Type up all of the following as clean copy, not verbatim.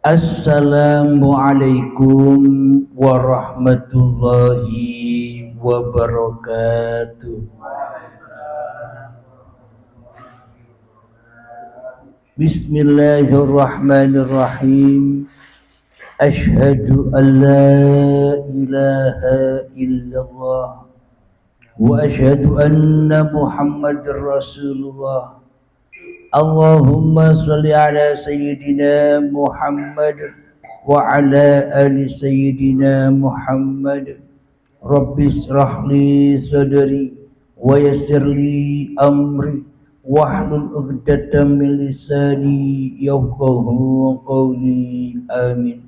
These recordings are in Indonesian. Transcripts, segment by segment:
Assalamualaikum warahmatullahi wabarakatuh. Bismillahirrahmanirrahim. Ashhadu an la ilaha illallah wa ashhadu anna Muhammadar Rasulullah. Allahumma salli ala Sayyidina Muhammad wa ala ali Sayyidina Muhammad. Rabbi israh li sadri wa yassir li amri wahlul 'uqdatam min lisani yafqahu qawli. Amin.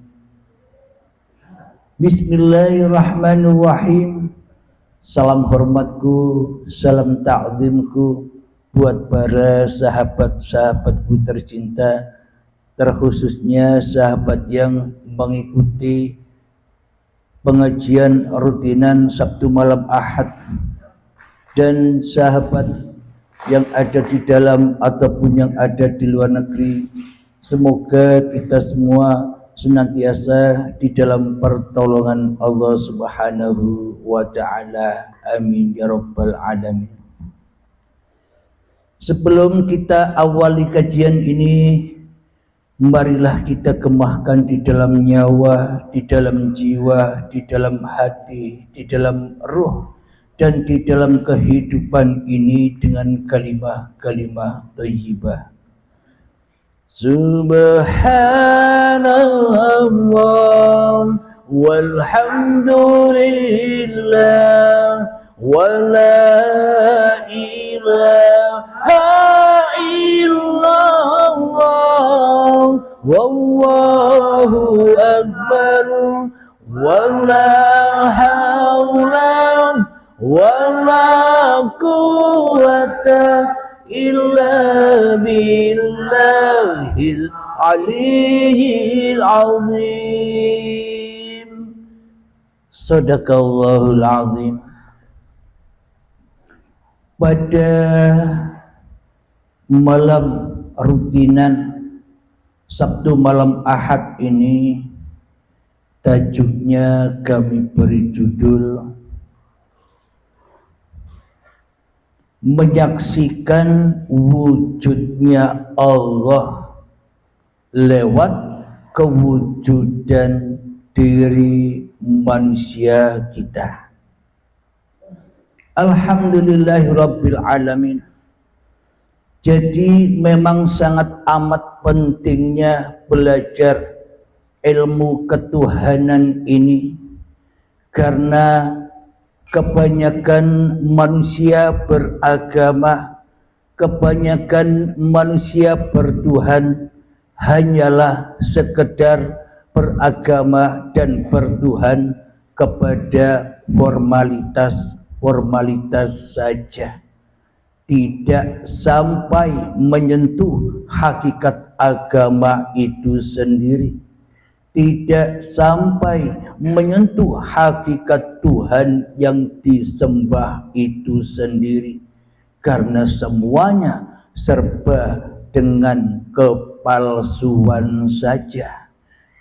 Bismillahirrahmanirrahim. Salam hormatku, salam ta'zimku buat para sahabat-sahabatku tercinta, terkhususnya sahabat yang mengikuti pengajian rutinan Sabtu malam Ahad, dan sahabat yang ada di dalam ataupun yang ada di luar negeri. Semoga kita semua senantiasa di dalam pertolongan Allah Subhanahu wa ta'ala. Amin ya rabbal alamin. Sebelum kita awali kajian ini, marilah kita kemahkan di dalam nyawa, di dalam jiwa, di dalam hati, di dalam ruh, dan di dalam kehidupan ini dengan kalimah-kalimah thayyibah. Subhanallah walhamdulillah wala ilaha illallah wallahu akbar wala haula wala quwwata illa billahil aliyyil azim. Sadaqallahul azim. Pada malam rutinan Sabtu malam Ahad ini, tajuknya kami beri judul menyaksikan wujudnya Allah lewat kewujudan diri manusia kita. Alhamdulillahirabbil alamin. Jadi memang sangat amat pentingnya belajar ilmu ketuhanan ini, karena kebanyakan manusia beragama, kebanyakan manusia bertuhan hanyalah sekedar beragama dan bertuhan kepada formalitas saja, tidak sampai menyentuh hakikat agama itu sendiri, tidak sampai menyentuh hakikat Tuhan yang disembah itu sendiri, karena semuanya serba dengan kepalsuan saja,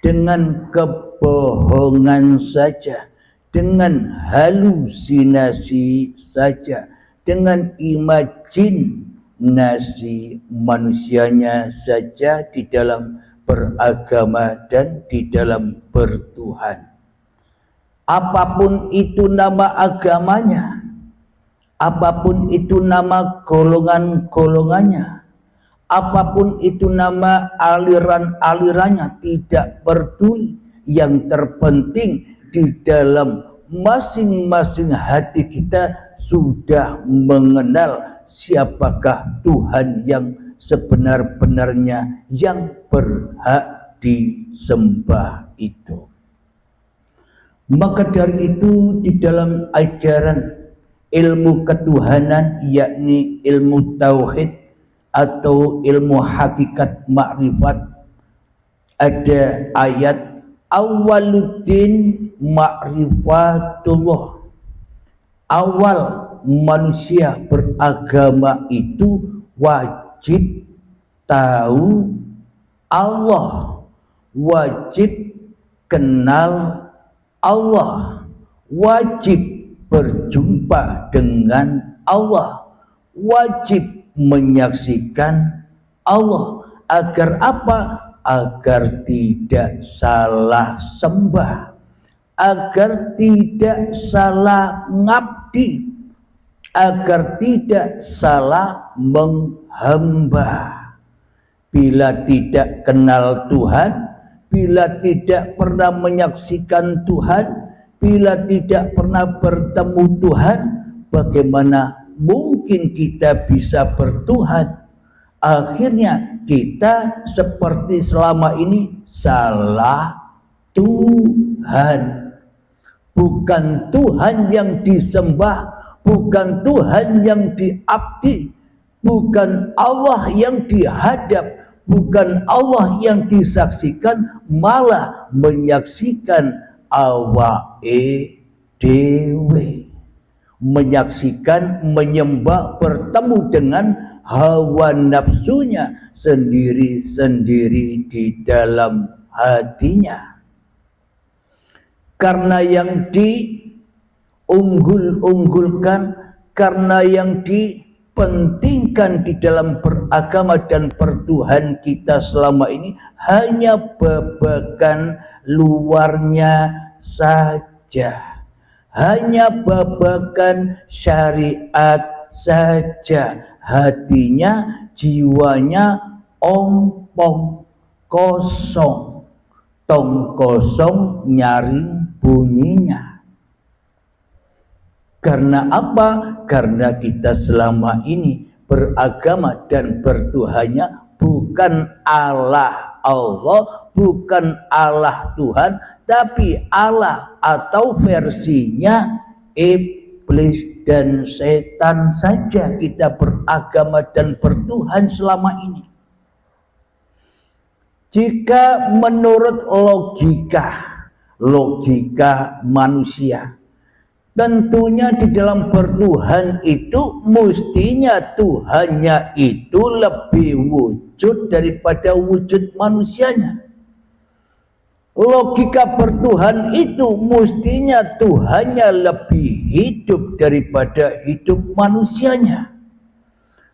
dengan kebohongan saja, dengan halusinasi saja, dengan imajinasi manusianya saja di dalam beragama dan di dalam bertuhan. Apapun itu nama agamanya, apapun itu nama golongan-golongannya, apapun itu nama aliran-alirannya, tidak peduli. Yang terpenting di dalam masing-masing hati kita sudah mengenal siapakah Tuhan yang sebenar-benarnya yang berhak disembah itu. Maka dari itu di dalam ajaran ilmu ketuhanan, yakni ilmu tauhid atau ilmu hakikat makrifat, ada ayat awaluddin ma'rifatullah. Awal manusia beragama itu wajib tahu Allah, wajib kenal Allah, wajib berjumpa dengan Allah, wajib menyaksikan Allah. Agar apa? Agar tidak salah sembah, agar tidak salah ngabdi, agar tidak salah menghamba. Bila tidak kenal Tuhan, bila tidak pernah menyaksikan Tuhan, bila tidak pernah bertemu Tuhan, bagaimana mungkin kita bisa bertuhan? Akhirnya kita seperti selama ini salah Tuhan. Bukan Tuhan yang disembah, bukan Tuhan yang diabdi, bukan Allah yang dihadap, bukan Allah yang disaksikan, malah menyaksikan awake dewe, menyaksikan, menyembah, bertemu dengan hawa nafsunya sendiri-sendiri di dalam hatinya. Karena yang diunggul-unggulkan, karena yang dipentingkan di dalam beragama dan bertuhan kita selama ini hanya babagan luarnya saja, hanya babagan syariat saja. Hatinya, jiwanya ompong, kosong, tong kosong nyaring bunyinya. Karena apa? Karena kita selama ini beragama dan bertuhannya bukan Allah, bukan Allah Tuhan, tapi Allah atau versinya iblis dan setan saja kita beragama dan bertuhan selama ini. Jika menurut logika manusia, tentunya di dalam bertuhan itu mestinya Tuhannya itu lebih wujud daripada wujud manusianya. Logika bertuhan itu mestinya Tuhannya lebih hidup daripada hidup manusianya.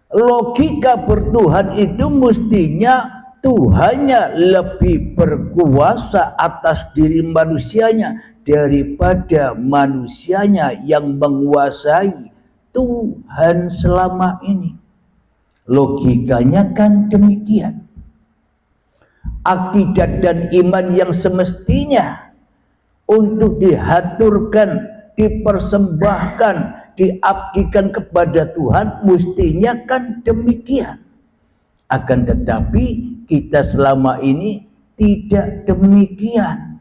Logika bertuhan itu mestinya Tuhannya lebih berkuasa atas diri manusianya daripada manusianya yang menguasai Tuhan selama ini. Logikanya kan demikian. Akidah dan iman yang semestinya untuk dihaturkan, dipersembahkan, diabdikan kepada Tuhan, mestinya kan demikian. Akan tetapi kita selama ini tidak demikian.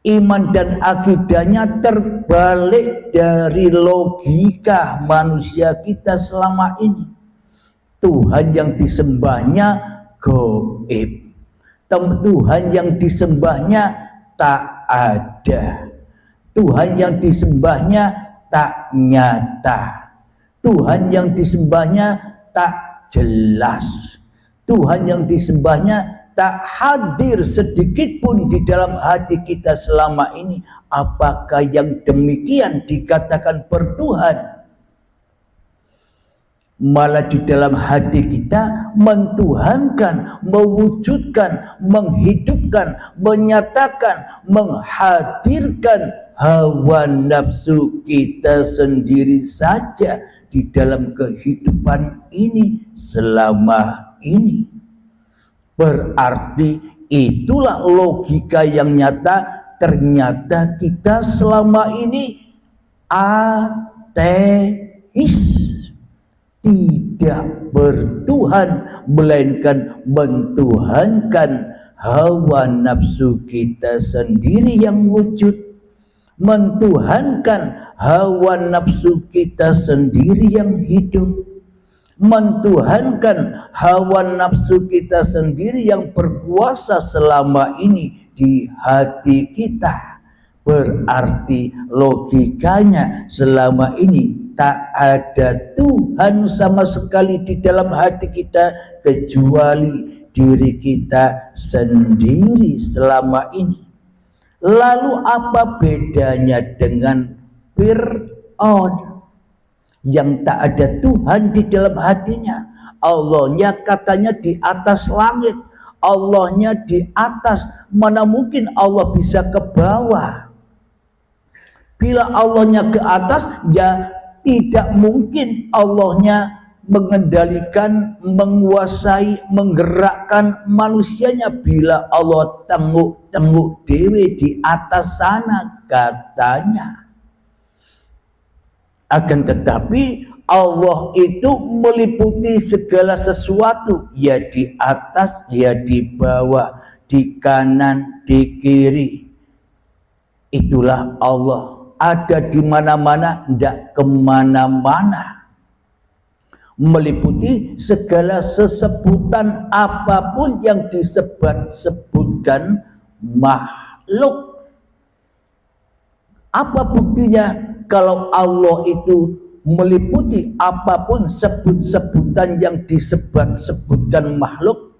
Iman dan akidahnya terbalik dari logika manusia kita selama ini. Tuhan yang disembahnya gaib, Tuhan yang disembahnya tak ada, Tuhan yang disembahnya tak nyata, Tuhan yang disembahnya tak jelas, Tuhan yang disembahnya tak hadir sedikit pun di dalam hati kita selama ini. Apakah yang demikian dikatakan bertuhan? Malah di dalam hati kita mentuhankan, mewujudkan, menghidupkan, menyatakan, menghadirkan hawa nafsu kita sendiri saja di dalam kehidupan ini selama ini. Berarti itulah logika yang nyata. Ternyata kita selama ini ateis, tidak bertuhan, melainkan mentuhankan hawa nafsu kita sendiri yang wujud, mentuhankan hawa nafsu kita sendiri yang hidup, mentuhankan hawa nafsu kita sendiri yang berkuasa selama ini di hati kita. Berarti logikanya selama ini tak ada Tuhan sama sekali di dalam hati kita kecuali diri kita sendiri selama ini. Lalu apa bedanya dengan Fir'aun yang tak ada Tuhan di dalam hatinya? Allahnya katanya di atas langit, Allahnya di atas. Mana mungkin Allah bisa ke bawah? Bila Allahnya ke atas, ya tidak mungkin Allahnya mengendalikan, menguasai, menggerakkan manusianya. Bila Allah tenguk dewe di atas sana katanya. Akan tetapi Allah itu meliputi segala sesuatu, ya di atas, ya di bawah, di kanan, di kiri. Itulah Allah. Ada di mana-mana, tidak kemana-mana. Meliputi segala sesebutan apapun yang disebut-sebutkan makhluk. Apa buktinya? Kalau Allah itu meliputi apapun sebut-sebutan yang disebut-sebutkan makhluk,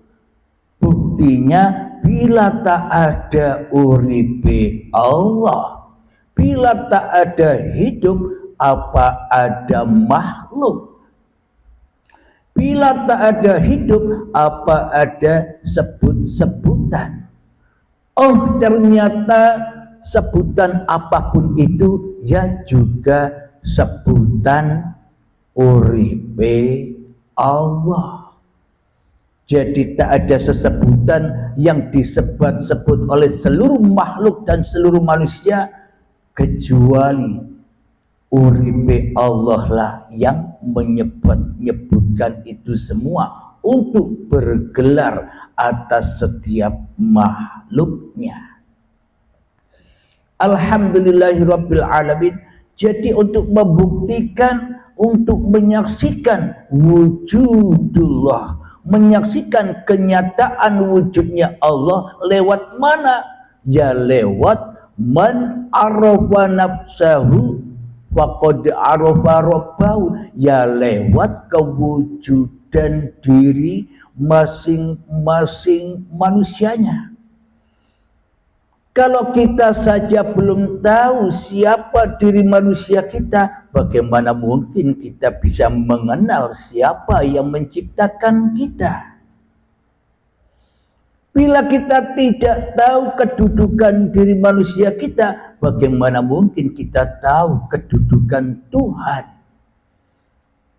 buktinya bila tak ada uripe Allah, bila tak ada hidup, apa ada makhluk? Bila tak ada hidup, apa ada sebut-sebutan? Oh, ternyata sebutan apapun itu ya juga sebutan uripe Allah. Jadi tak ada sesebutan yang disebut-sebut oleh seluruh makhluk dan seluruh manusia kecuali uripe Allah lah yang menyebutkan itu semua untuk bergelar atas setiap makhluknya. Alhamdulillahirabbil alamin. Jadi untuk membuktikan, untuk menyaksikan wujudullah, menyaksikan kenyataan wujudnya Allah lewat mana? Ya lewat man arafa nafsahu faqad arafa rabbahu, ya lewat kewujudan diri masing-masing manusianya. Kalau kita saja belum tahu siapa diri manusia kita, bagaimana mungkin kita bisa mengenal siapa yang menciptakan kita? Bila kita tidak tahu kedudukan diri manusia kita, bagaimana mungkin kita tahu kedudukan Tuhan?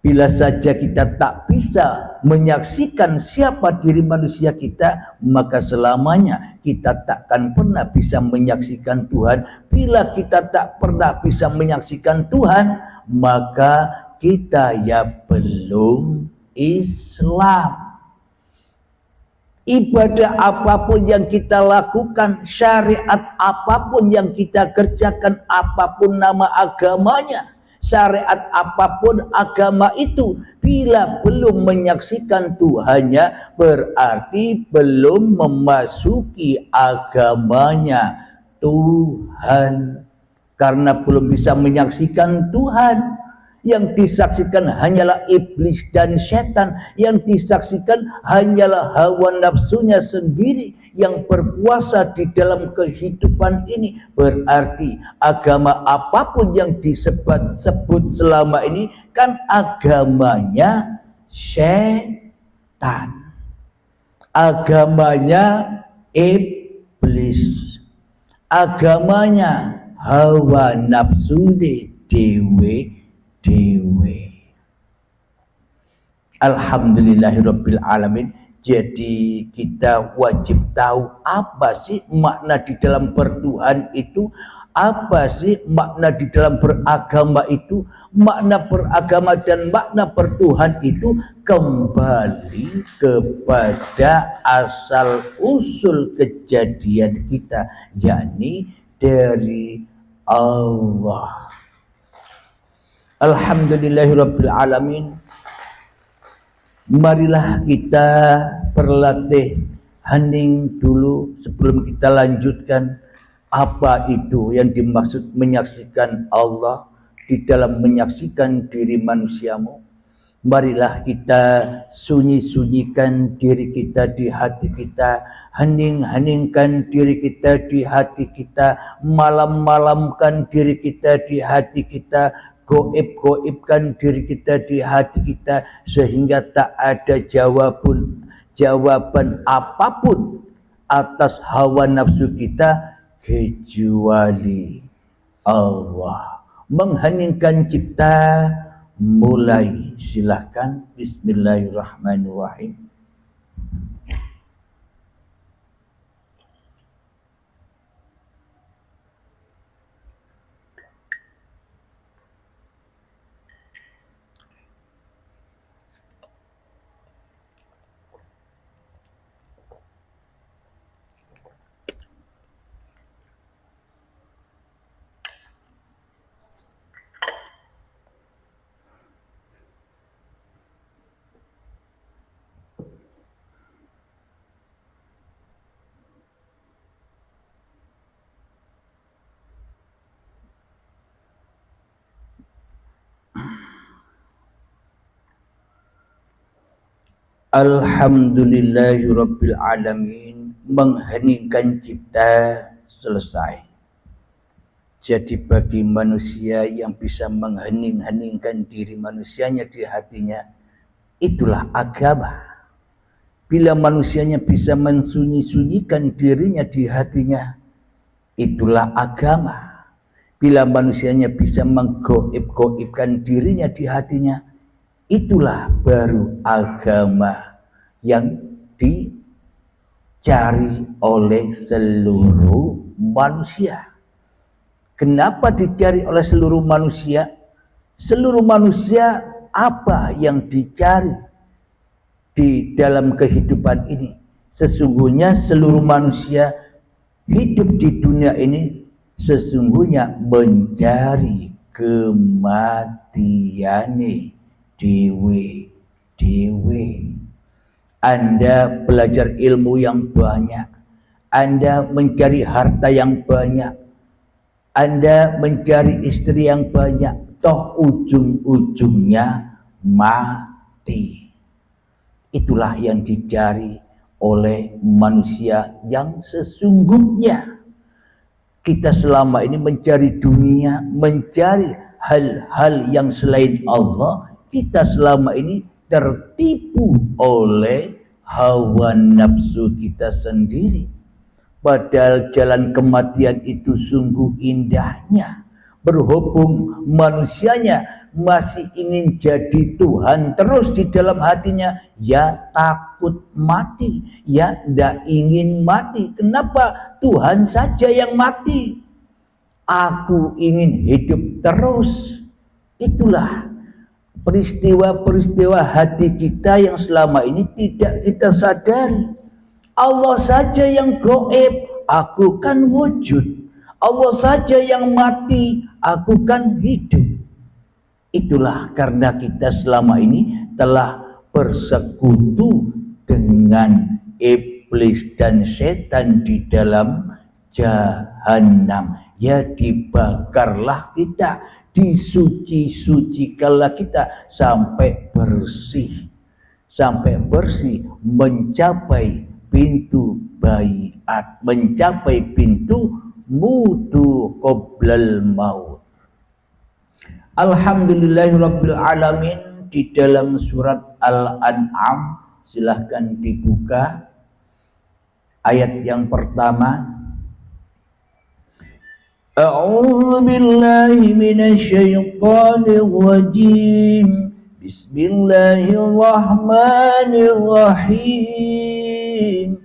Bila saja kita tak bisa menyaksikan siapa diri manusia kita, maka selamanya kita takkan pernah bisa menyaksikan Tuhan. Bila kita tak pernah bisa menyaksikan Tuhan, maka kita ya belum Islam. Ibadah apapun yang kita lakukan, syariat apapun yang kita kerjakan, apapun nama agamanya, syariat apapun agama itu, bila belum menyaksikan Tuhannya, berarti belum memasuki agamanya Tuhan. Karena belum bisa menyaksikan Tuhan, yang disaksikan hanyalah iblis dan setan, yang disaksikan hanyalah hawa nafsunya sendiri yang berkuasa di dalam kehidupan ini. Berarti agama apapun yang disebut-sebut selama ini kan agamanya setan, agamanya iblis, agamanya hawa nafsu dewe. Alhamdulillahirabbil alamin. Jadi kita wajib tahu apa sih makna di dalam bertuhan itu, apa sih makna di dalam beragama itu. Makna beragama dan makna bertuhan itu kembali kepada asal usul kejadian kita, yakni dari Allah. Alhamdulillahirabbil alamin. Marilah kita berlatih hening dulu sebelum kita lanjutkan. Apa itu yang dimaksud menyaksikan Allah di dalam menyaksikan diri manusiamu? Marilah kita sunyi-sunyikan diri kita di hati kita, hening-heningkan diri kita di hati kita, malam-malamkan diri kita di hati kita, goib-goibkan diri kita di hati kita, sehingga tak ada jawaban apapun atas hawa nafsu kita kecuali Allah. Mengheningkan cipta, mulai, silahkan. Bismillahirrahmanirrahim. Alhamdulillahirabbil alamin. Mengheningkan cipta selesai. Jadi bagi manusia yang bisa menghening-heningkan diri manusianya di hatinya, itulah agama. Bila manusianya bisa mensunyi-sunyikan dirinya di hatinya, itulah agama. Bila manusianya bisa menggoib-goibkan dirinya di hatinya, itulah baru agama yang dicari oleh seluruh manusia. Kenapa dicari oleh seluruh manusia? Seluruh manusia apa yang dicari di dalam kehidupan ini? Sesungguhnya seluruh manusia hidup di dunia ini sesungguhnya mencari kematian. Dewe. Anda belajar ilmu yang banyak, Anda mencari harta yang banyak, Anda mencari istri yang banyak, toh ujung-ujungnya mati. Itulah yang dicari oleh manusia yang sesungguhnya. Kita selama ini mencari dunia, mencari hal-hal yang selain Allah. Kita selama ini tertipu oleh hawa nafsu kita sendiri. Padahal jalan kematian itu sungguh indahnya. Berhubung manusianya masih ingin jadi Tuhan terus di dalam hatinya, ya takut mati, ya tidak ingin mati. Kenapa Tuhan saja yang mati? Aku ingin hidup terus. Itulah peristiwa-peristiwa hati kita yang selama ini tidak kita sadari. Allah saja yang gaib, aku kan wujud. Allah saja yang mati, aku kan hidup. Itulah karena kita selama ini telah bersekutu dengan iblis dan setan di dalam jahanam. Ya dibakarlah kita, disuci-sucikanlah kita sampai bersih mencapai pintu baiat, mencapai pintu mutu qoblal maut. Alhamdulillahirabbil alamin. Di dalam surat Al-An'am, silahkan dibuka ayat yang pertama. A'udzu billahi minasy syaithanir rajim. Bismillahirrahmanirrahim.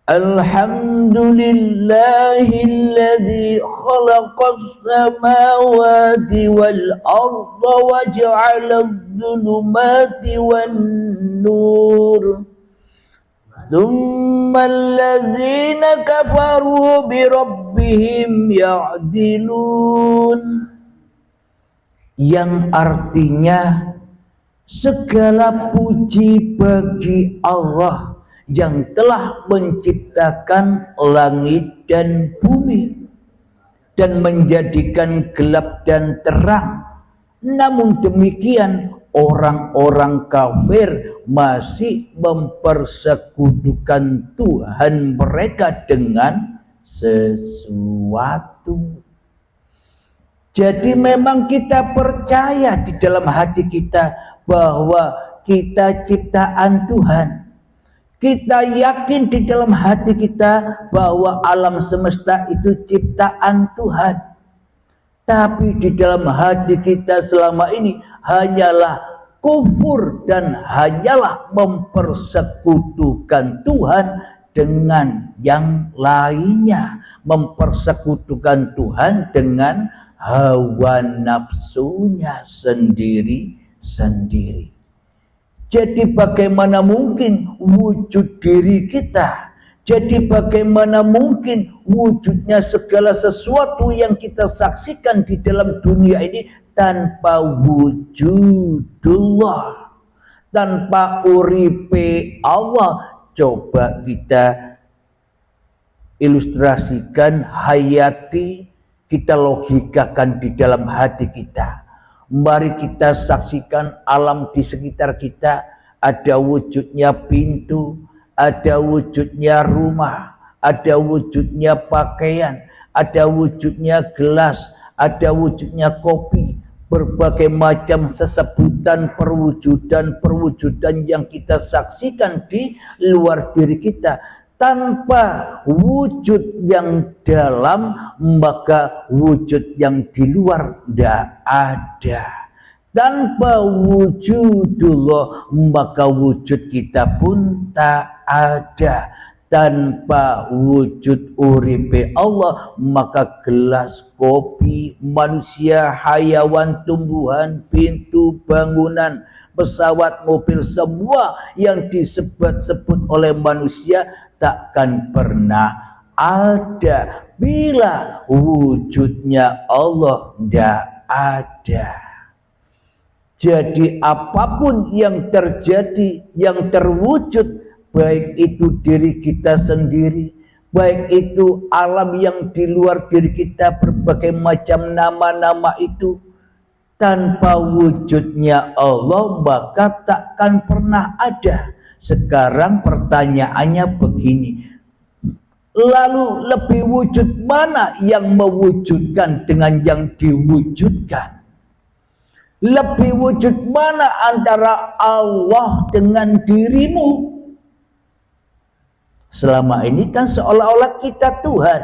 Alhamdulillahilladzi khalaqas samawati wal arda wa ja'ala adh-dhulumati wan nur. Tsummal ladzina kafaru bi rabbihim ya'dilun. Yang artinya segala puji bagi Allah yang telah menciptakan langit dan bumi dan menjadikan gelap dan terang. Namun demikian orang-orang kafir masih mempersekutukan Tuhan mereka dengan sesuatu. Jadi memang kita percaya di dalam hati kita bahwa kita ciptaan Tuhan. Kita yakin di dalam hati kita bahwa alam semesta itu ciptaan Tuhan. Tapi di dalam hati kita selama ini hanyalah kufur dan hanyalah mempersekutukan Tuhan dengan yang lainnya. Mempersekutukan Tuhan dengan hawa nafsunya sendiri-sendiri. Jadi bagaimana mungkin wujud diri kita? Jadi bagaimana mungkin wujudnya segala sesuatu yang kita saksikan di dalam dunia ini tanpa wujudullah, tanpa uripe Allah? Coba kita ilustrasikan, hayati, kita logikakan di dalam hati kita. Mari kita saksikan alam di sekitar kita. Ada wujudnya pintu, ada wujudnya rumah, ada wujudnya pakaian, ada wujudnya gelas, ada wujudnya kopi. Berbagai macam sesebutan perwujudan yang kita saksikan di luar diri kita. Tanpa wujud yang dalam, maka wujud yang di luar tidak ada. Tanpa wujudullah, maka wujud kita pun tak ada. Tanpa wujud uripe Allah, maka gelas, kopi, manusia, hayawan, tumbuhan, pintu, bangunan, pesawat, mobil, semua yang disebut-sebut oleh manusia takkan pernah ada bila wujudnya Allah tidak ada. Jadi apapun yang terjadi, yang terwujud, baik itu diri kita sendiri, baik itu alam yang di luar diri kita, berbagai macam nama-nama itu, tanpa wujudnya Allah maka takkan pernah ada. Sekarang pertanyaannya begini, lalu lebih wujud mana yang mewujudkan dengan yang diwujudkan? Lebih wujud mana antara Allah dengan dirimu? Selama ini kan seolah-olah kita Tuhan,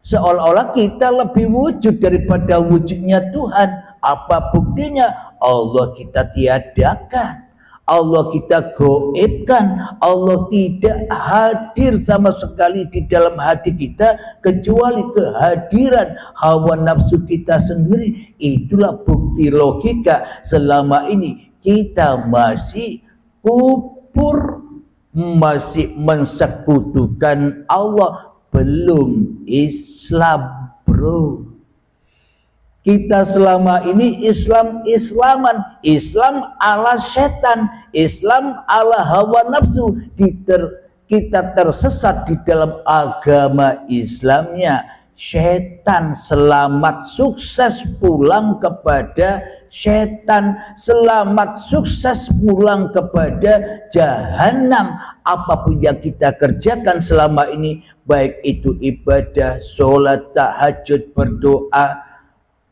seolah-olah kita lebih wujud daripada wujudnya Tuhan. Apa buktinya? Allah kita tiadakan, Allah kita goibkan, Allah tidak hadir sama sekali di dalam hati kita kecuali kehadiran hawa nafsu kita sendiri. Itulah bukti logika selama ini kita masih kufur, masih mensekutukan Allah, belum Islam, bro. Kita selama ini Islam-Islaman, Islam ala setan, Islam ala hawa nafsu. Kita tersesat di dalam agama Islamnya. Setan, selamat sukses pulang kepada setan, selamat sukses pulang kepada jahanam. Apapun yang kita kerjakan selama ini, baik itu ibadah, sholat, tahajud, berdoa,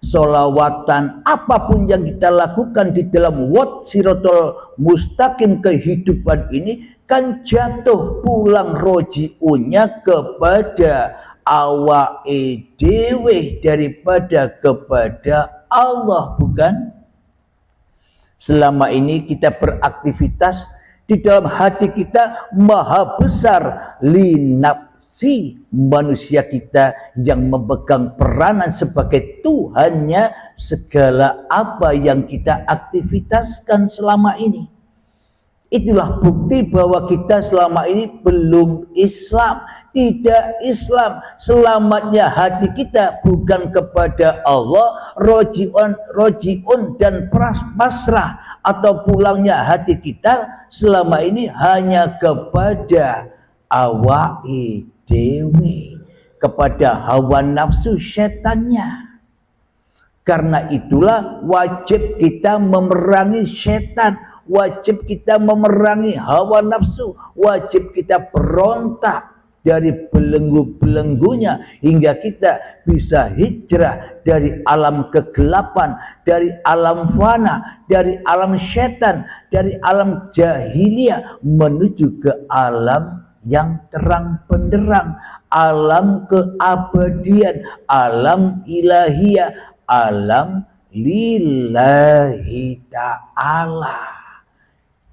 sholawatan, apapun yang kita lakukan di dalam siratal mustaqim kehidupan ini, kan jatuh pulang roji'unnya kepada awake dewe daripada kepada Allah, bukan? Selama ini kita beraktivitas di dalam hati kita maha besar linafsi manusia kita yang memegang peranan sebagai Tuhannya segala apa yang kita aktivitaskan selama ini. Itulah bukti bahwa kita selama ini belum Islam, tidak Islam. Selamatnya hati kita bukan kepada Allah, roji'un dan pasrah, atau pulangnya hati kita selama ini hanya kepada awake dewi, kepada hawa nafsu setannya. Karena itulah wajib kita memerangi setan, wajib kita memerangi hawa nafsu, wajib kita berontak dari belenggu-belenggunya hingga kita bisa hijrah dari alam kegelapan, dari alam fana, dari alam setan, dari alam jahiliyah menuju ke alam yang terang benderang, alam keabadian, alam ilahiyah, alam lillahi ta'ala.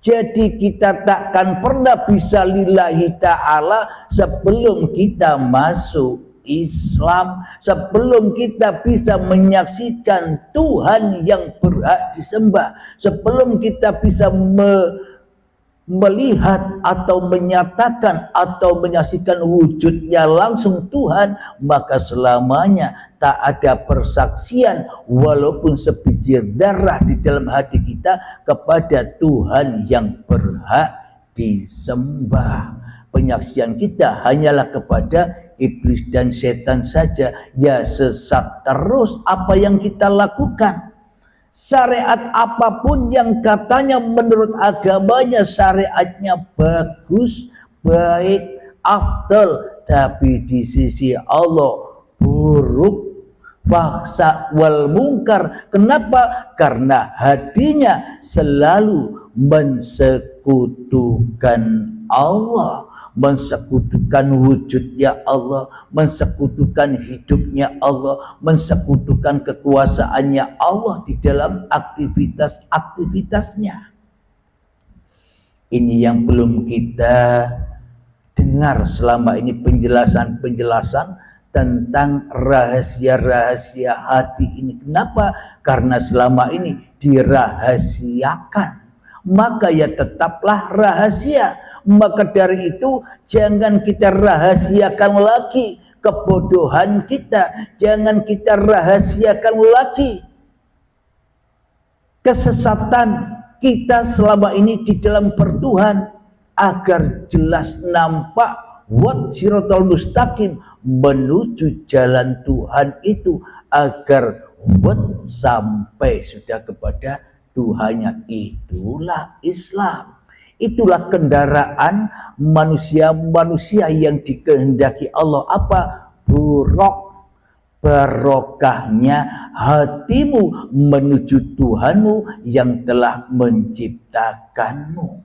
Jadi kita takkan pernah bisa lillahi ta'ala sebelum kita masuk Islam, sebelum kita bisa menyaksikan Tuhan yang berhak disembah, sebelum kita bisa melihat atau menyatakan atau menyaksikan wujudnya langsung Tuhan, maka selamanya tak ada persaksian walaupun sebiji darah di dalam hati kita kepada Tuhan yang berhak disembah. Penyaksian kita hanyalah kepada iblis dan setan saja. Ya, sesat terus apa yang kita lakukan. Syariat apapun yang katanya menurut agamanya syariatnya bagus, baik, afdal, tapi di sisi Allah buruk, fahsya wal mungkar. Kenapa? Karena hatinya selalu mensekutukan Allah, mensekutukan wujudnya Allah, mensekutukan hidupnya Allah, mensekutukan kekuasaannya Allah di dalam aktivitas-aktivitasnya. Ini yang belum kita dengar selama ini, penjelasan-penjelasan tentang rahasia-rahasia hati ini. Kenapa? Karena selama ini dirahasiakan. Maka ya tetaplah rahasia. Maka dari itu jangan kita rahasiakan lagi kebodohan kita, jangan kita rahasiakan lagi kesesatan kita selama ini di dalam bertuhan, agar jelas nampak wat siratal mustaqim, menuju jalan Tuhan itu, agar wat sampai sudah kepada Tuhannya. Itulah Islam, itulah kendaraan manusia-manusia yang dikehendaki Allah. Apa? Barokahnya hatimu menuju Tuhanmu yang telah menciptakanmu.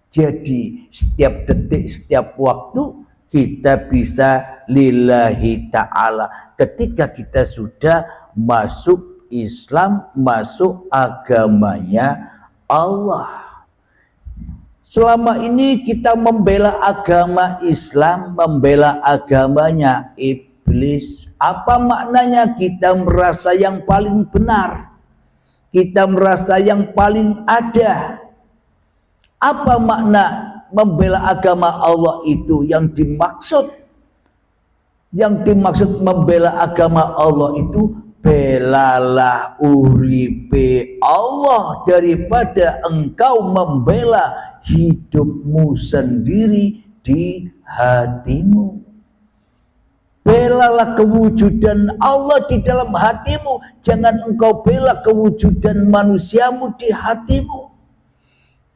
Jadi setiap detik, setiap waktu kita bisa lillahi ta'ala ketika kita sudah masuk Islam, masuk agamanya Allah. Selama ini kita membela agama Islam, membela agamanya iblis. Apa maknanya? Kita merasa yang paling benar, kita merasa yang paling ada. Apa makna membela agama Allah itu? Yang dimaksud membela agama Allah itu, belalah uripe Allah daripada engkau membela hidupmu sendiri di hatimu. Belalah kewujudan Allah di dalam hatimu, jangan engkau bela kewujudan manusiamu di hatimu.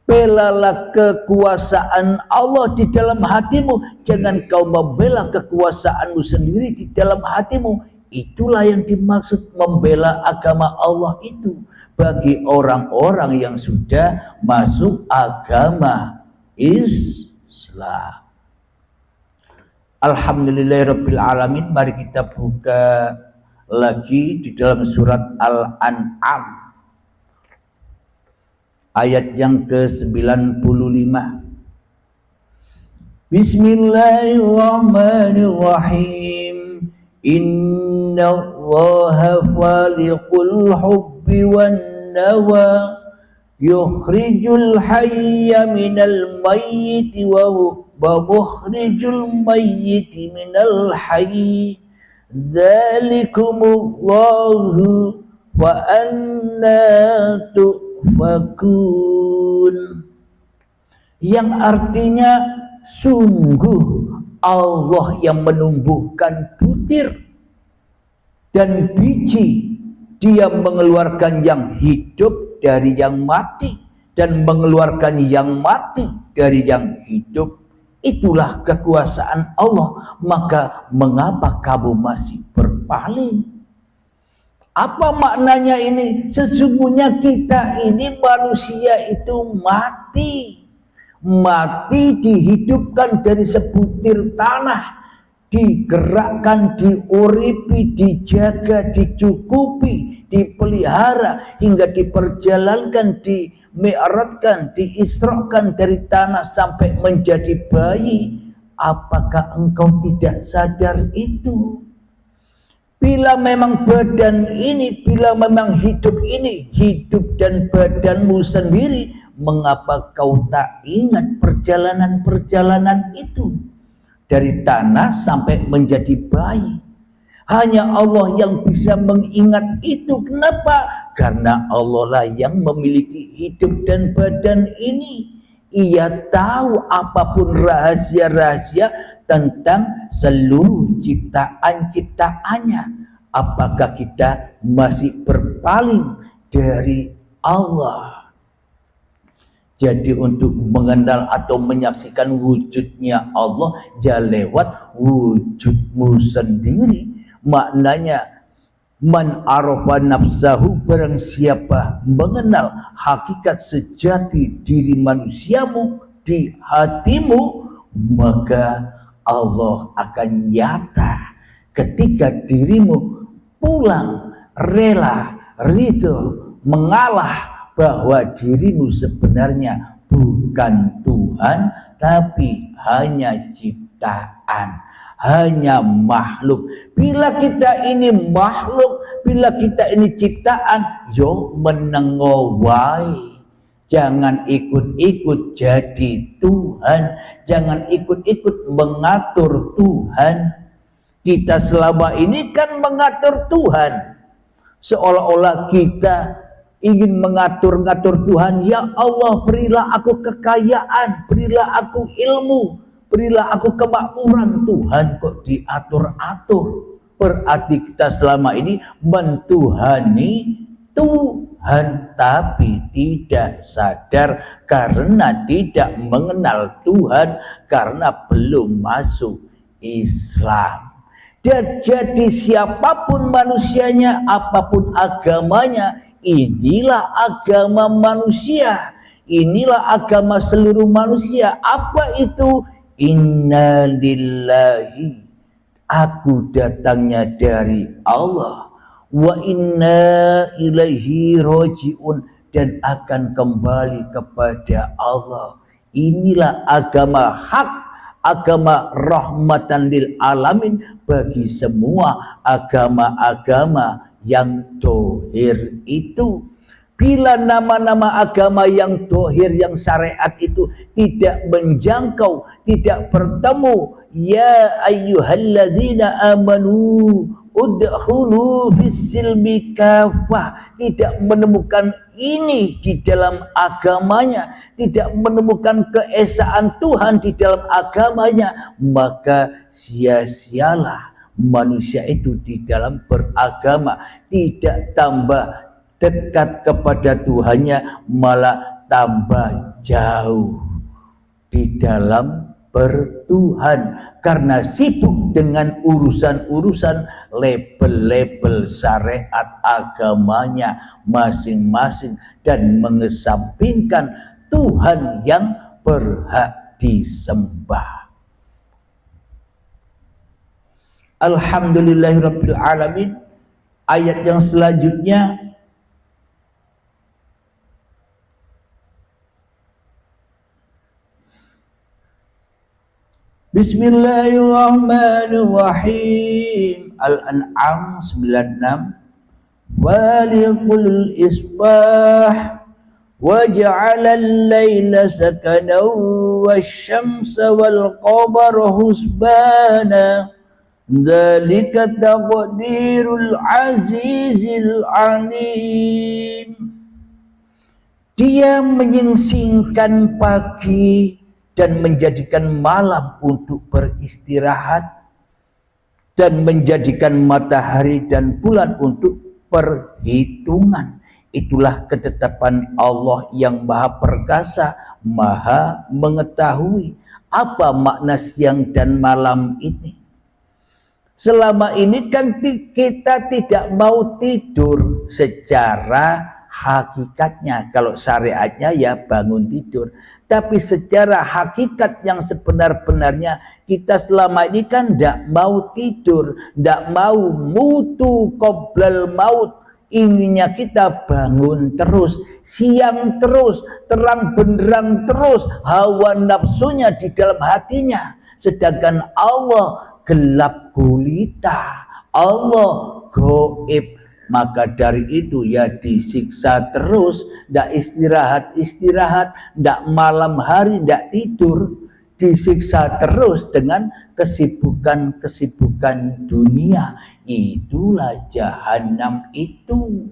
Belalah kekuasaan Allah di dalam hatimu, jangan kau membela kekuasaanmu sendiri di dalam hatimu. Itulah yang dimaksud membela agama Allah itu bagi orang-orang yang sudah masuk agama Islam. Alhamdulillahirabbil alamin. Mari kita buka lagi di dalam surat Al-An'am ayat yang ke-95. Bismillahirrahmanirrahim. Inna Allaha faliqul hubbi wan nawa, yukhrijul hayya minal mayyiti wa mukhrijul mayyiti minal hayy. Dzalikumullahu wa anna tufakun. Yang artinya sungguh Allah yang menumbuhkan butir dan biji Dia mengeluarkan yang hidup dari yang mati dan mengeluarkan yang mati dari yang hidup. Itulah kekuasaan Allah. Maka mengapa kamu masih berpaling? Apa maknanya ini? Sesungguhnya kita ini manusia itu mati. Mati dihidupkan dari sebutir tanah, digerakkan, diuripi, dijaga, dicukupi, dipelihara hingga diperjalankan, dimi'ratkan, diisrokan dari tanah sampai menjadi bayi. Apakah engkau tidak sadar itu? Bila memang badan ini, bila memang hidup ini, hidup dan badanmu sendiri, mengapa kau tak ingat perjalanan-perjalanan itu? Dari tanah sampai menjadi bayi. Hanya Allah yang bisa mengingat itu. Kenapa? Karena Allah lah yang memiliki hidup dan badan ini. Ia tahu apapun rahasia-rahasia tentang seluruh ciptaan-ciptaannya. Apakah kita masih berpaling dari Allah? Jadi untuk mengenal atau menyaksikan wujudnya Allah, ya lewat wujudmu sendiri. Maknanya, man arafa nafsahu, barang siapa mengenal hakikat sejati diri manusiamu di hatimu, maka Allah akan nyata ketika dirimu pulang, rela, ridho, mengalah bahwa dirimu sebenarnya bukan Tuhan, tapi hanya ciptaan, hanya makhluk. Bila kita ini makhluk, bila kita ini ciptaan, yo menengowai. Jangan ikut-ikut jadi Tuhan, jangan ikut-ikut mengatur Tuhan. Kita selama ini kan mengatur Tuhan, seolah-olah kita ingin mengatur-ngatur Tuhan. Ya Allah, berilah aku kekayaan, berilah aku ilmu, berilah aku kemakmuran. Tuhan kok diatur-atur? Berarti kita selama ini mentuhani Tuhan, tapi tidak sadar karena tidak mengenal Tuhan, karena belum masuk Islam. Dan jadi siapapun manusianya, apapun agamanya, inilah agama manusia, inilah agama seluruh manusia. Apa itu? Inna lillahi, aku datangnya dari Allah, wa inna ilaihi roji'un, dan akan kembali kepada Allah. Inilah agama hak, agama rahmatan lil alamin bagi semua agama-agama yang dohir itu. Bila nama-nama agama yang dohir, yang syariat itu tidak menjangkau, tidak bertemu, ya ayyuhalladzina amanu udkhulu fis-silmi kafah, tidak menemukan ini di dalam agamanya, tidak menemukan keesaan Tuhan di dalam agamanya, maka sia-sialah manusia itu di dalam beragama. Tidak tambah dekat kepada Tuhannya, malah tambah jauh di dalam bertuhan, karena sibuk dengan urusan-urusan label-label syariat agamanya masing-masing dan mengesampingkan Tuhan yang berhak disembah. Alhamdulillahirabbil alamin. Ayat yang selanjutnya, Bismillahirrahmanirrahim. Al-An'am 96. Faliqul isbah waja'ala al-laila sakanan wasyamsa wal qamara husbana dzalika taqdirul azizil alim. Dia menyingsingkan pagi dan menjadikan malam untuk beristirahat, dan menjadikan matahari dan bulan untuk perhitungan. Itulah ketetapan Allah yang maha perkasa, maha mengetahui. Apa makna siang dan malam ini? Selama ini kan kita tidak mau tidur secara hakikatnya. Kalau syariatnya ya bangun tidur. Tapi secara hakikat yang sebenar-benarnya kita selama ini kan tidak mau tidur, tidak mau mutu qoblal maut. Inginnya kita bangun terus, siang terus, terang benderang terus, hawa nafsunya di dalam hatinya. Sedangkan Allah gelap gulita, Allah goib. Maka dari itu ya disiksa terus, ndak istirahat, ndak malam hari, ndak tidur, disiksa terus dengan kesibukan dunia. Itulah jahanam itu.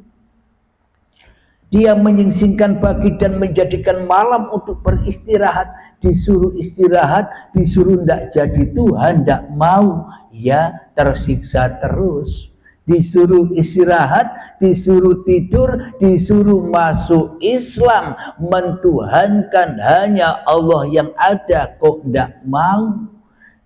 Dia menyingsingkan pagi dan menjadikan malam untuk beristirahat. Disuruh istirahat, disuruh ndak jadi Tuhan, ndak mau, ya tersiksa terus. Disuruh istirahat, disuruh tidur, disuruh masuk Islam, mentuhankan hanya Allah yang ada, kok ndak mau.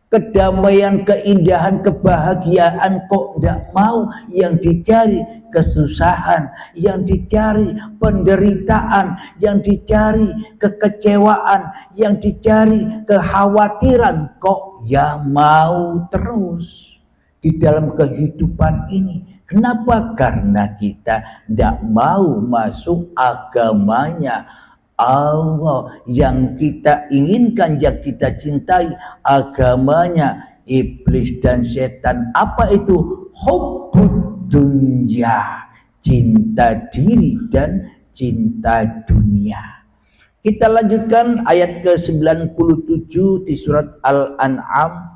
Kedamaian, keindahan, kebahagiaan kok ndak mau. Yang dicari kesusahan, yang dicari penderitaan, yang dicari kekecewaan, yang dicari kekhawatiran, kok ya mau terus di dalam kehidupan ini. Kenapa? Karena kita tidak mau masuk agamanya Allah yang kita inginkan, yang kita cintai, agamanya iblis dan setan. Apa itu? Hubbud dunya, cinta diri dan cinta dunia. Kita lanjutkan ayat ke-97 di surat Al-An'am.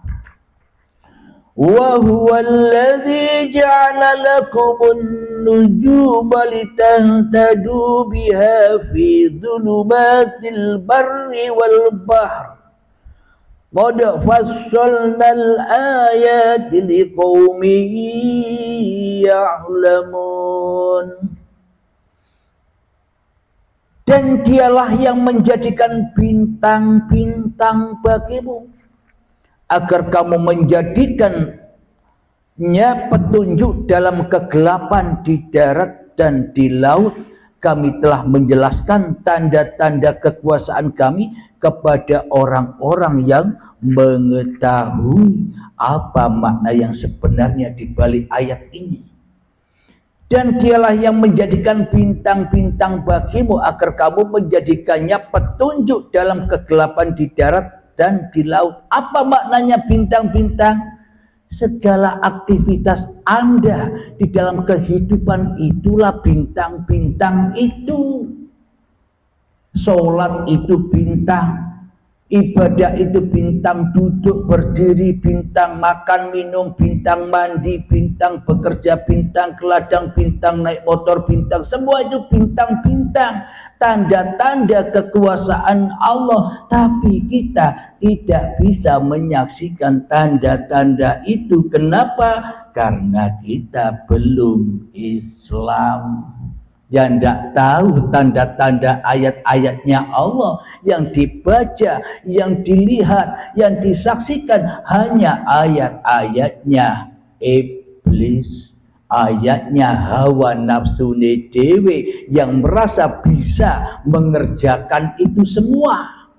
Wa huwa alladhi ja'ala lakumun nujuma litahtadu biha fi dhulumatil barri wal bahr. Qad fassalnal ayati liqaumin ya'lamun. Dan dialah yang menjadikan bintang-bintang bagimu agar kamu menjadikannya petunjuk dalam kegelapan di darat dan di laut. Kami telah menjelaskan tanda-tanda kekuasaan kami kepada orang-orang yang mengetahui. Apa makna yang sebenarnya di balik ayat ini? Dan dialah yang menjadikan bintang-bintang bagimu agar kamu menjadikannya petunjuk dalam kegelapan di darat dan di laut. Apa maknanya bintang-bintang? Segala aktivitas Anda di dalam kehidupan itulah bintang-bintang itu. Sholat itu bintang, ibadah itu bintang, duduk berdiri bintang, makan minum bintang, mandi bintang, bekerja bintang, ke ladang bintang, naik motor bintang, semua itu bintang-bintang, tanda-tanda kekuasaan Allah. Tapi kita tidak bisa menyaksikan tanda-tanda itu. Kenapa? Karena kita belum Islam. Yang tidak tahu tanda-tanda ayat-ayatnya Allah, yang dibaca, yang dilihat, yang disaksikan hanya ayat-ayatnya iblis, ayatnya hawa nafsu dewe yang merasa bisa mengerjakan itu semua.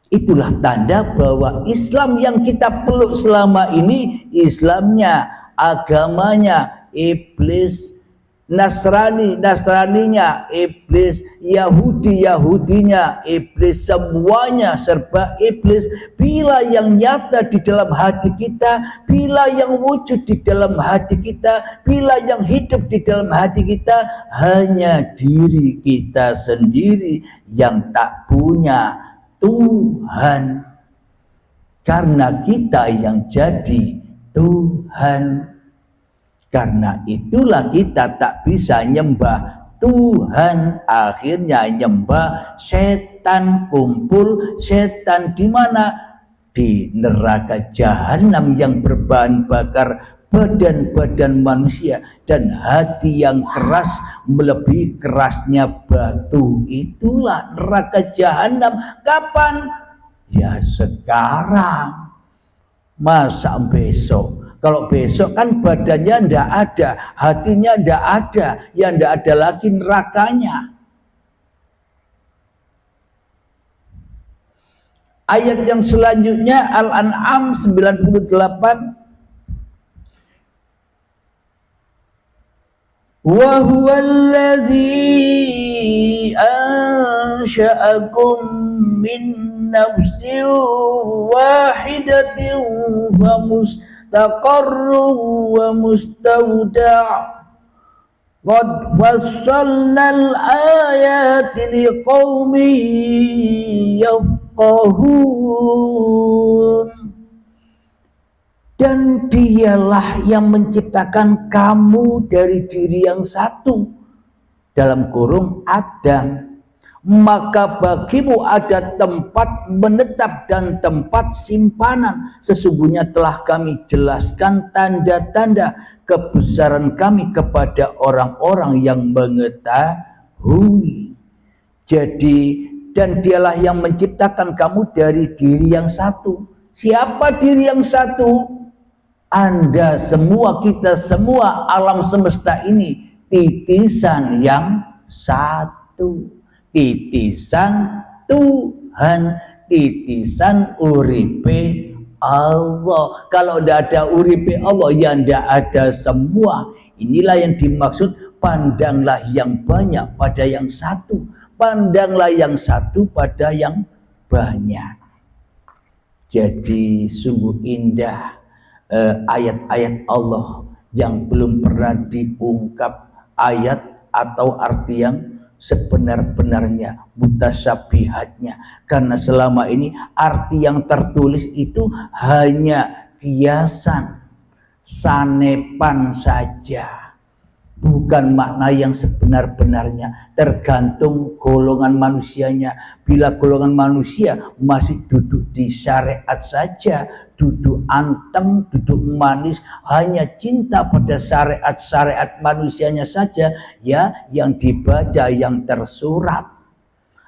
Itulah tanda bahwa Islam yang kita peluk selama ini, Islamnya, agamanya iblis, Nasraninya iblis, Yahudinya iblis, semuanya serba iblis. Bila yang nyata di dalam hati kita, bila yang wujud di dalam hati kita, bila yang hidup di dalam hati kita, hanya diri kita sendiri yang tak punya Tuhan. Karena kita yang jadi Tuhan. Karena itulah kita tak bisa nyembah Tuhan, akhirnya nyembah setan. Kumpul setan di mana? Di neraka jahanam yang berbahan bakar badan-badan manusia, dan hati yang keras melebihi kerasnya batu. Itulah neraka jahanam. Kapan? Ya sekarang. Masa besok? Kalau besok kan badannya ndak ada, hatinya ndak ada, ya ndak ada lagi nerakanya. Ayat yang selanjutnya Al-An'am 98. Wa huwallazi ansha'akum min nafsin wahidatin wa mustaqarrun wa mustawda'. Qad fassalnal ayati liqaumin yafqahun. Dan dialah yang menciptakan kamu dari diri yang satu, dalam kurung Adam. Maka bagimu ada tempat menetap dan tempat simpanan. Sesungguhnya telah kami jelaskan tanda-tanda kebesaran kami kepada orang-orang yang mengetahui. Jadi, dan dialah yang menciptakan kamu dari diri yang satu. Siapa diri yang satu? Anda semua, kita semua, alam semesta ini titisan yang satu. Titisan Tuhan, titisan uripe Allah. Kalau tidak ada uripe Allah, ya tidak ada semua. Inilah yang dimaksud, pandanglah yang banyak pada yang satu. Pandanglah yang satu pada yang banyak. Jadi sungguh indah ayat-ayat Allah yang belum pernah diungkap ayat atau arti yang sebenar-benarnya, mutasyabihatnya. Karena selama ini arti yang tertulis itu hanya kiasan, sanepan saja, bukan makna yang sebenar-benarnya. Tergantung golongan manusianya. Bila golongan manusia masih duduk di syariat saja, duduk anteng, duduk manis, hanya cinta pada syariat-syariat manusianya saja, ya, yang dibaca, yang tersurat.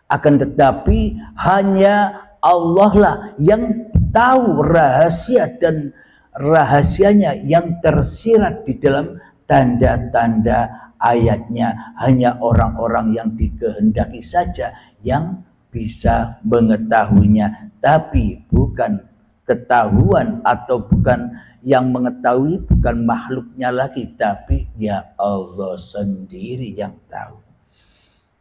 Akan tetapi hanya Allah lah yang tahu rahasia, dan rahasianya yang tersirat di dalam tanda-tanda ayatnya. Hanya orang-orang yang dikehendaki saja yang bisa mengetahuinya, tapi bukan ketahuan, atau bukan yang mengetahui, bukan makhluknya lagi, tapi ya Allah sendiri yang tahu.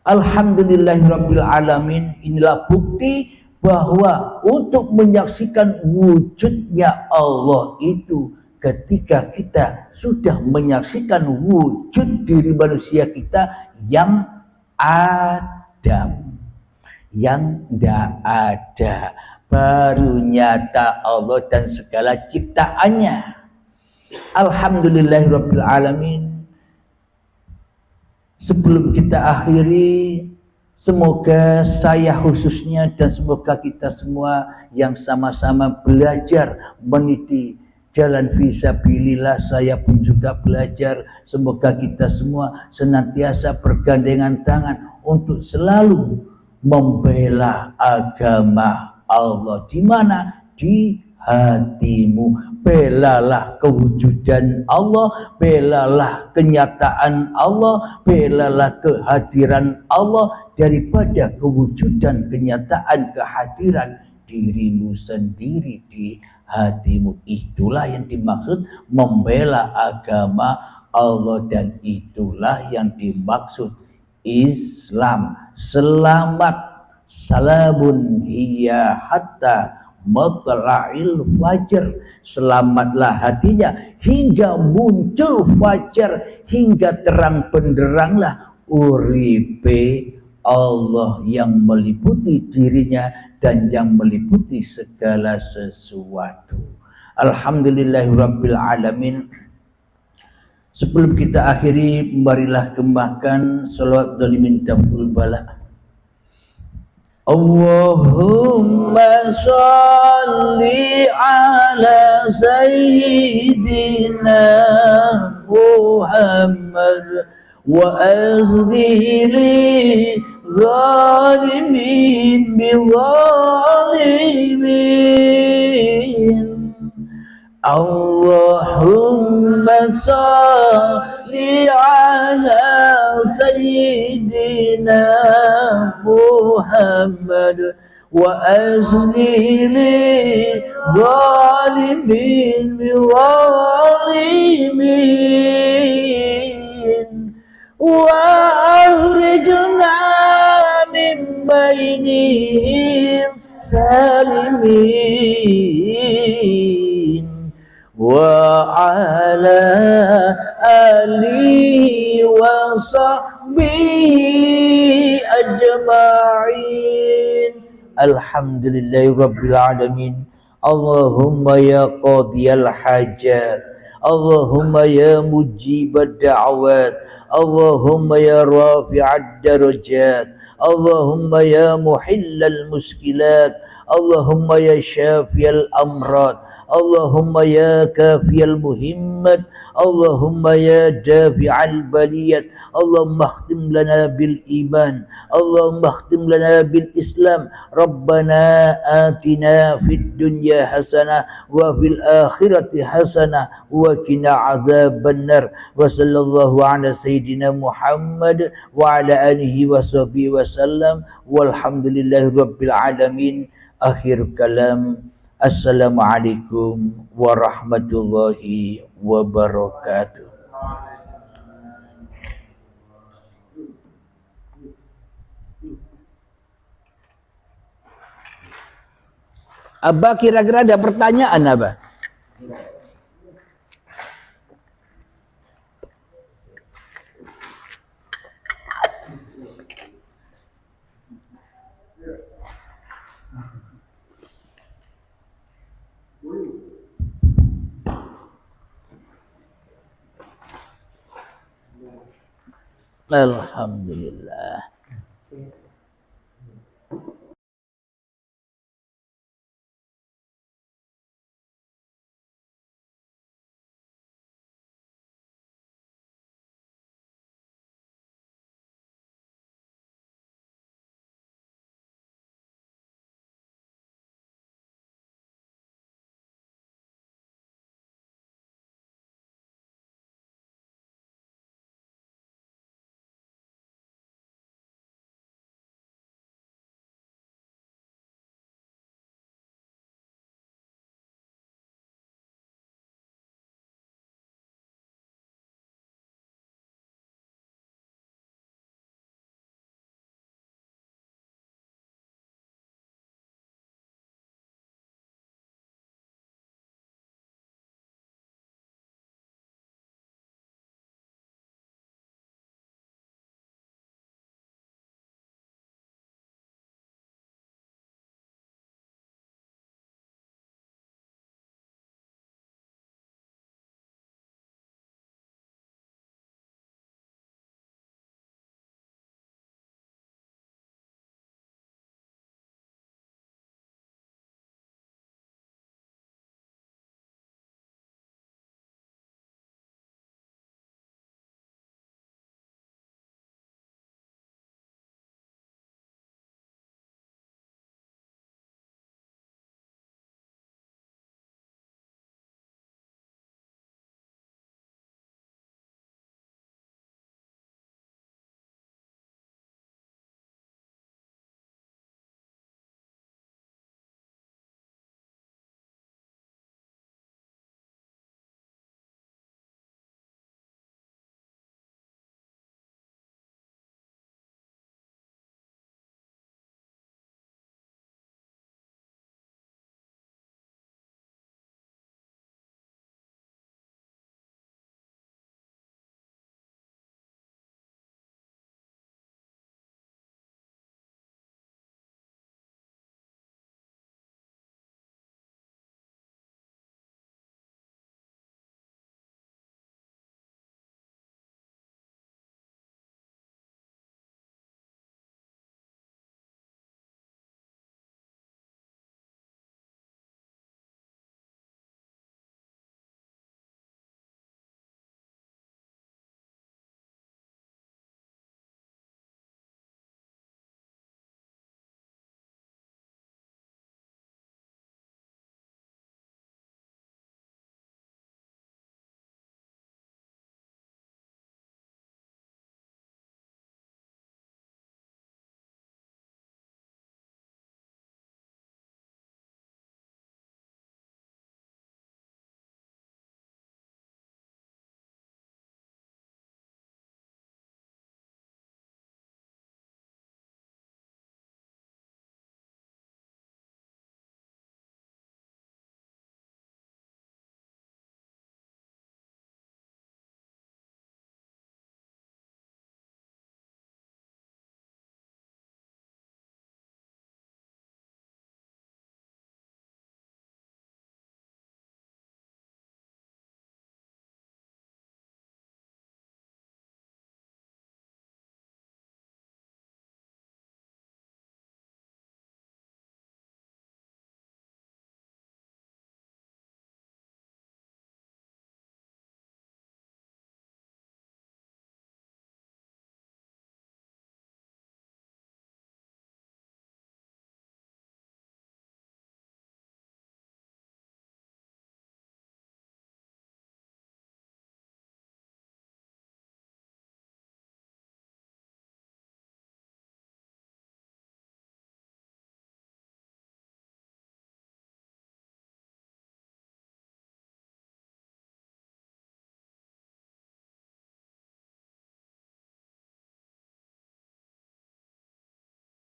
Alhamdulillahirabbil alamin. Inilah bukti bahwa untuk menyaksikan wujudnya Allah itu, ketika kita sudah menyaksikan wujud diri manusia kita yang Adam, yang tidak ada, baru nyata Allah dan segala ciptaannya. Alhamdulillahirabbil alamin. Sebelum kita akhiri, semoga saya khususnya dan semoga kita semua yang sama-sama belajar meniti jalan fisabilillah, saya pun juga belajar. Semoga kita semua senantiasa bergandengan tangan untuk selalu membela agama Allah. Di mana? Di hatimu. Belalah kewujudan Allah, belalah kenyataan Allah, belalah kehadiran Allah daripada kewujudan, kenyataan, kehadiran dirimu sendiri di hatimu. Itulah yang dimaksud membela agama Allah, dan itulah yang dimaksud Islam. Selamat, salamun hiya hatta matla'il fajr. Selamatlah hatinya hingga muncul fajar, hingga terang benderanglah uripe Allah yang meliputi dirinya dan yang meliputi segala sesuatu. Alhamdulillahirabbil alamin. Sebelum kita akhiri, marilah kembangkan salawat dalimin daful bala. Allahumma sholli ala sayyidina Muhammad wa azghili zalimin bil zalimin. Allahumma salli ala sayyidina Muhammad wa azlili zalimin zalimin wa akhrijna min bainihim salimin wa ala alihi wa sahbihi ajma'in. Alhamdulillahi rabbil alamin. Allahumma ya qadiyal hajat, Allahumma ya mujibad da'awat, Allahumma ya rafi'ad darajat, Allahumma ya muhillal muskilat, Allahumma ya syafiyal amrad, Allahumma ya kafiyal muhimmat, Allahumma ya dafi'al baliyat, Allahumma khtim lana bil iman, Allahumma khtim lana bil islam. Rabbana atina fid dunya hasanah wa fil akhirati hasanah wa qina adzaban nar. Wa sallallahu ala sayyidina Muhammad wa ala alihi wa sahbihi wa sallam. Walhamdulillahi rabbil alamin. Akhir kalam. Assalamualaikum warahmatullahi wabarakatuh. Abah kira-kira ada pertanyaan Abah? Alhamdulillah.